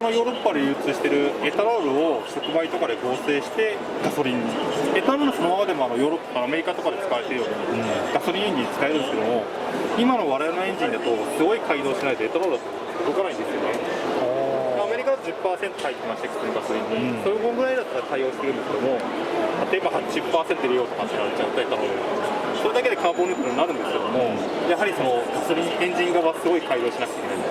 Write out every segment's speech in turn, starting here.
ヨーロッパで流通しているエタノールを触媒とかで合成してガソリンに、エタノールそのままでもヨーロッパ、アメリカとかで使われているように、ガソリンエンジンに使えるんですけども、今の我々のエンジンだとすごい改造しないとエタノールだと動かないんですよね。アメリカだと 10% 入ってまして、普通のガソリンに、それぐらいだったら対応してるんですけども、例えば 80% 入れようとかって言われちゃうとエタノール、それだけでカーボンニュートラルになるんですけども、やはりそのガソリンエンジン側はすごい改良しなくていけない。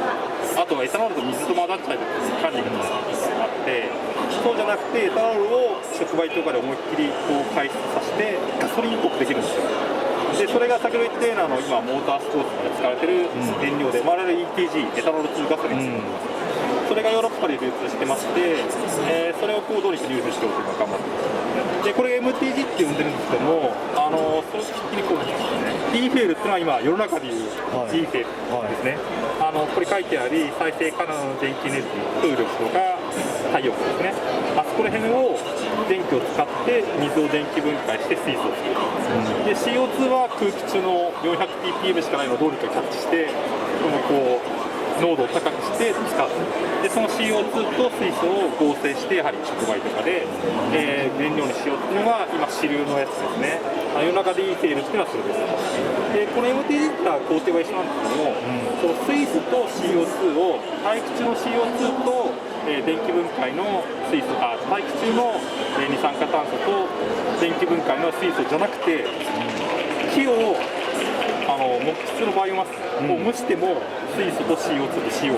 あとはエタノールと水と混ざっちゃうと管理があって、そうじゃなくてエタノールを触媒とかで思いっきりこう排出させてガソリンっぽくできるんですよ。でそれが先ほど言ったような今モータースポーツで使われてる燃料で、我々 ETG エタノール2ガソリン、それがヨーロッパで流通してまして、それをこうどうにか入手しようというのを頑張ってます。でこれ MTG って呼んでるんですけども、その時にこうイーフェールっていうのは今世の中でいうイーフェールですね。ここに書いてあり、再生可能な電気エネルギー、風力とか太陽光ですね、あそこら辺を電気を使って水を電気分解して水素を作る、で CO2 は空気中の 400ppm しかないのをどうにかキャッチして、こう濃度を高くして使う。でその CO2 と水素を合成して、やはり触媒とかで、原料にしようっていうのが今主流のやつですね。世の中でいいテールっていうのはそれです。でこの MTG って工程は一緒なんですけども、その水素と CO2 を大気中の CO2 と、電気分解の水素、大気中の、二酸化炭素と電気分解の水素じゃなくて、木を木質のバイオマスを蒸しても水素と CO2 と CO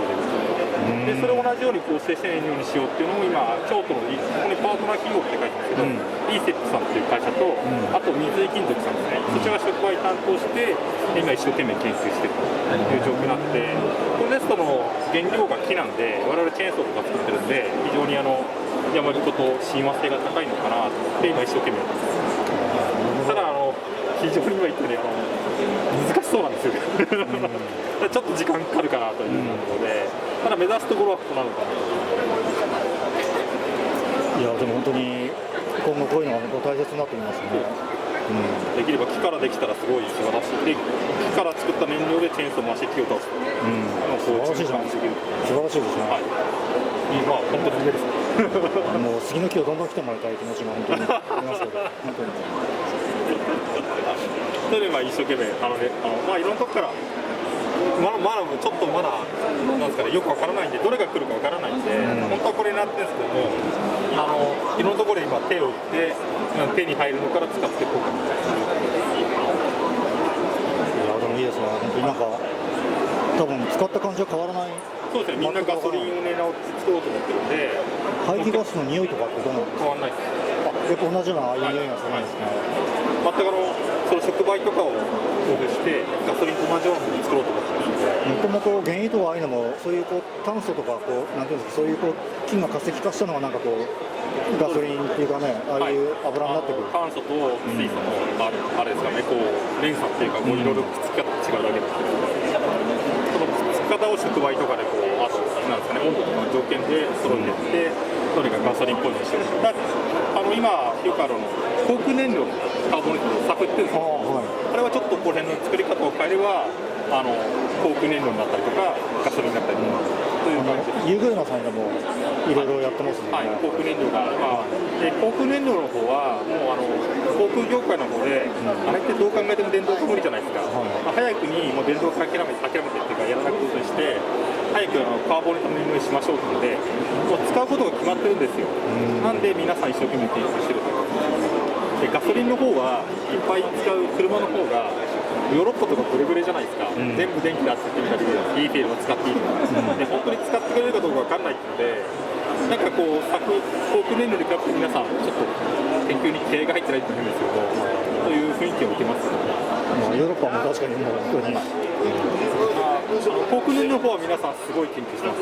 で、それを同じように合成して燃料にしようっていうのを今、京都のここにパートナー企業って書いてますけど、ESET さんっていう会社と、あと三井金属さんですね、そちらが触媒担当して、今一生懸命研究しているという状況になって、このネストの原料が木なんで、我々チェーンソーとか作ってるんで、非常に山彦と親和性が高いのかなって今一生懸命やってます。ただ非常に今言ったように難しそうなんですよねちょっと時間かかるかなというところで、ただ目指すところはここなのかなと。いやでも本当に今後こういうのが本当大切になってきますね。できれば木からできたらすごい素晴らしい。で木から作った燃料でチェーンソー回して木を倒すと、素晴らしいじゃないですか。素晴らしいですね。はい、まあ本当に夢ですもう次の木をどんどん来てもらいたい気持ちが本当にありますけど、本当に。それで一生懸命いろんなとこからまだちょっとまだなんですかね、よくわからないんで、どれが来るかわからないんで、本当はこれになってるんですけども、いろんなところで今手を打って手に入るのから使っていこうかみたいな。いやでもいいですね。本当になんか多分使った感じは変わらない。そうですね、みんなガソリンを作ろうと思ってるんで、排気ガスの匂いとかってどうなんですか？変わらないです。やっぱ同じようなああいう匂いがするんですね。全くその触媒とかを工夫してガソリンと同じようなものを作ろうと思ってるんで、もともと原油とかああいうのもそういう炭素とかなんていうんですか、そういう金が化石化したのがなんかガソリンっていうかね、ああいう油になってくる。炭素と水素のあれですかね、連鎖っていうかいろいろくっつき方違うだけですけど、そのくっつき方を触媒とかであとなんですかね、温度とかの条件で揃えていって、どれがガソリンっぽいのにしてる。今よく航空燃料のカーボンニュートラルサフっていうんですよ。あれはちょっとこの辺の作り方を変えれば航空燃料になったりとかガソリンになったりとかという感じです。ユーグルナさんでもいろいろやってますね。航空燃料がで航空燃料の方はもう航空業界の方で、あれってどう考えても電動化無理じゃないですか。早くにもう電動化諦めてっていうかやらなくことにして、早くカーボンニュートラル燃料にしましょうっていうので、もう使うことが決まってるんですよ。なんで皆さん一生懸命研究してると。でガソリンの方はいっぱい使う車の方がヨーロッパとかブレブレじゃないですか、全部電気で扱ってみたり、いいテールを使っていいとか、で本当に使ってくれるかどうか分かんないので、なんか航空燃料に比べて皆さん、ちょっと研究に気合が入ってないって言うんですけど、という雰囲気を受けます。ヨーロッパも確かにもう本当に。航空燃料の方は皆さんすごい研究してます。